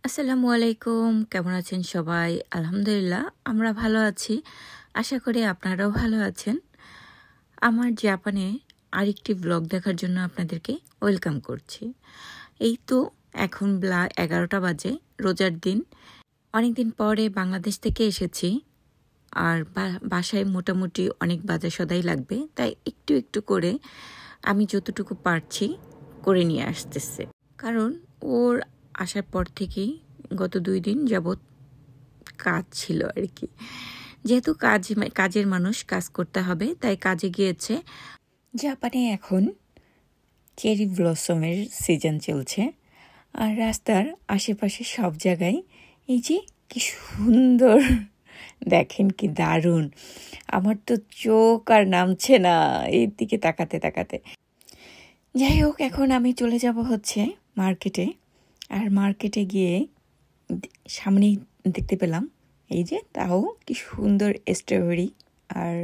আসসালামু আলাইকুম, কেমন আছেন সবাই? আলহামদুলিল্লাহ আমরা ভালো আছি। আশা করি আপনারাও ভালো আছেন। আমার জাপানে আরেকটি ব্লগ দেখার জন্য আপনাদেরকে ওয়েলকাম করছি। এই তো এখন 11টা বাজে, রোজার দিন। অনেকদিন পরে বাংলাদেশ থেকে এসেছি, আর বাসায় মোটামুটি অনেক বাজার সদাই লাগবে, তাই একটু একটু করে আমি যতটুকু পারছি করে নিয়ে আসতেছে। কারণ ওর আসার পর থেকেই গত 2 দিন যাবৎ কাজ ছিল আর কি। যেহেতু কাজের মানুষ, কাজ করতে হবে, তাই কাজে গিয়েছে। জাপানে এখন চেরি ব্লসমের সিজন চলছে, আর রাস্তার আশেপাশে সব জায়গায় এই যে কি সুন্দর, দেখেন কি দারুণ। আমার তো চোখ আর নামছে না এই দিকে তাকাতে তাকাতে। যাই হোক, এখন আমি চলে যাব হচ্ছে মার্কেটে। আর মার্কেটে গিয়ে সামনেই দেখতে পেলাম এই যে, তাও কি সুন্দর স্ট্রবেরি আর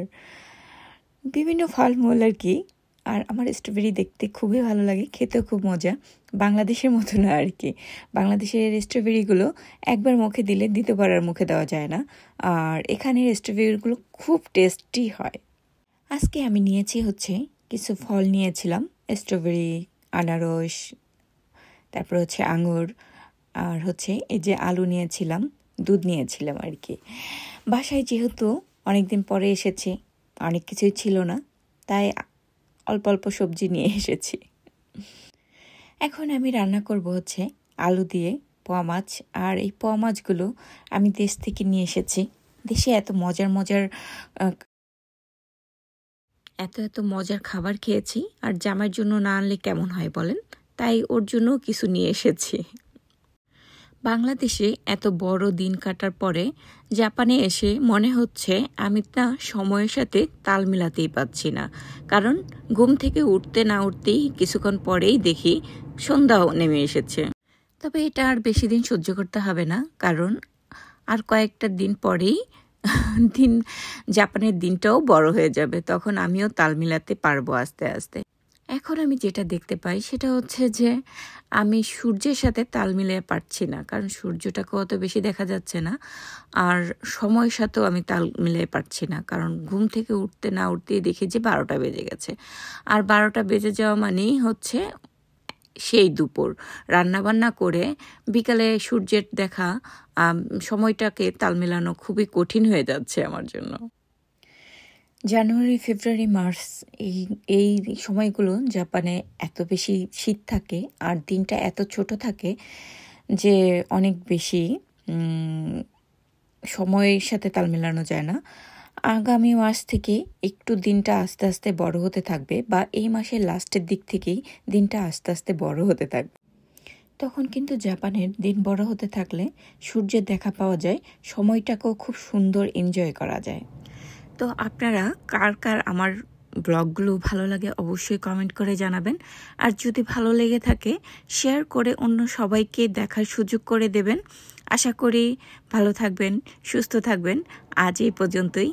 বিভিন্ন ফলমূল আর কি। আর আমার স্ট্রবেরি দেখতে খুবই ভালো লাগে, খেতেও খুব মজা। বাংলাদেশের মতো না আর কি। বাংলাদেশের স্ট্রবেরিগুলো একবার মুখে দিলে দ্বিতীয়বার আর মুখে দেওয়া যায় না, আর এখানের স্ট্রবেরিগুলো খুব টেস্টি হয়। আজকে আমি নিয়েছি হচ্ছে কিছু ফল নিয়েছিলাম, স্ট্রবেরি, আনারস, তারপর হচ্ছে আঙুর, আর হচ্ছে এই যে আলু নিয়েছিলাম, দুধ নিয়েছিলাম আর কি। বাসায় যেহেতু অনেকদিন পরে এসেছি, অনেক কিছুই ছিল না, তাই অল্প অল্প সবজি নিয়ে এসেছি। এখন আমি রান্না করব হচ্ছে আলু দিয়ে পোয়া মাছ। আর এই পোয়া মাছগুলো আমি দেশ থেকে নিয়ে এসেছি। দেশে এত মজার খাবার খেয়েছি, আর জামাইয়ের জন্য না আনলে কেমন হয় বলেন? তাই ওর জন্য কিছু নিয়ে এসেছি। বাংলাদেশে এত বড় দিন কাটার পরে জাপানে এসে মনে হচ্ছে আমি না সময়ের সাথে তাল মিলাতেই পারছি না। কারণ ঘুম থেকে উঠতে না উঠতেই কিছুক্ষণ পরেই দেখি সন্ধ্যাও নেমে এসেছে। তবে এটা আর বেশি দিন সহ্য করতে হবে না, কারণ আর কয়েকটা দিন পরেই জাপানের দিনটাও বড় হয়ে যাবে, তখন আমিও তাল মিলাতে পারবো আস্তে আস্তে। এখন আমি যেটা দেখতে পাই সেটা হচ্ছে যে আমি সূর্যের সাথে তাল মিলিয়ে পারছি না, কারণ সূর্যটাকে অত বেশি দেখা যাচ্ছে না। আর সময়ের সাথেও আমি তাল মিলিয়ে পারছি না, কারণ ঘুম থেকে উঠতে না উঠতেই দেখি যে 12টা বেজে গেছে। আর 12টা বেজে যাওয়া মানেই হচ্ছে সেই দুপুর। রান্নাবান্না করে বিকালে সূর্যের দেখা সময়টাকে তাল মেলানো খুবই কঠিন হয়ে যাচ্ছে আমার জন্য। জানুয়ারি, ফেব্রুয়ারি, মার্চ এই সময়গুলো জাপানে এত বেশি শীত থাকে, আর দিনটা এত ছোট থাকে যে অনেক বেশি সময়ের সাথে তাল মেলানো যায় না। আগামী মাস থেকে একটু দিনটা আস্তে আস্তে বড় হতে থাকবে, বা এই মাসের লাস্টের দিক থেকেই দিনটা আস্তে আস্তে বড় হতে থাকবে। তখন কিন্তু জাপানের দিন বড় হতে থাকলে সূর্যের দেখা পাওয়া যায়, সময়টাকেও খুব সুন্দর এনজয় করা যায়। তো আপনারা কার কার আমার ব্লগগুলো ভালো লাগে অবশ্যই কমেন্ট করে জানাবেন। আর যদি ভালো লেগে থাকে শেয়ার করে অন্য সবাইকে দেখার সুযোগ করে দেবেন। আশা করি ভালো থাকবেন, সুস্থ থাকবেন। আজ এই পর্যন্তই।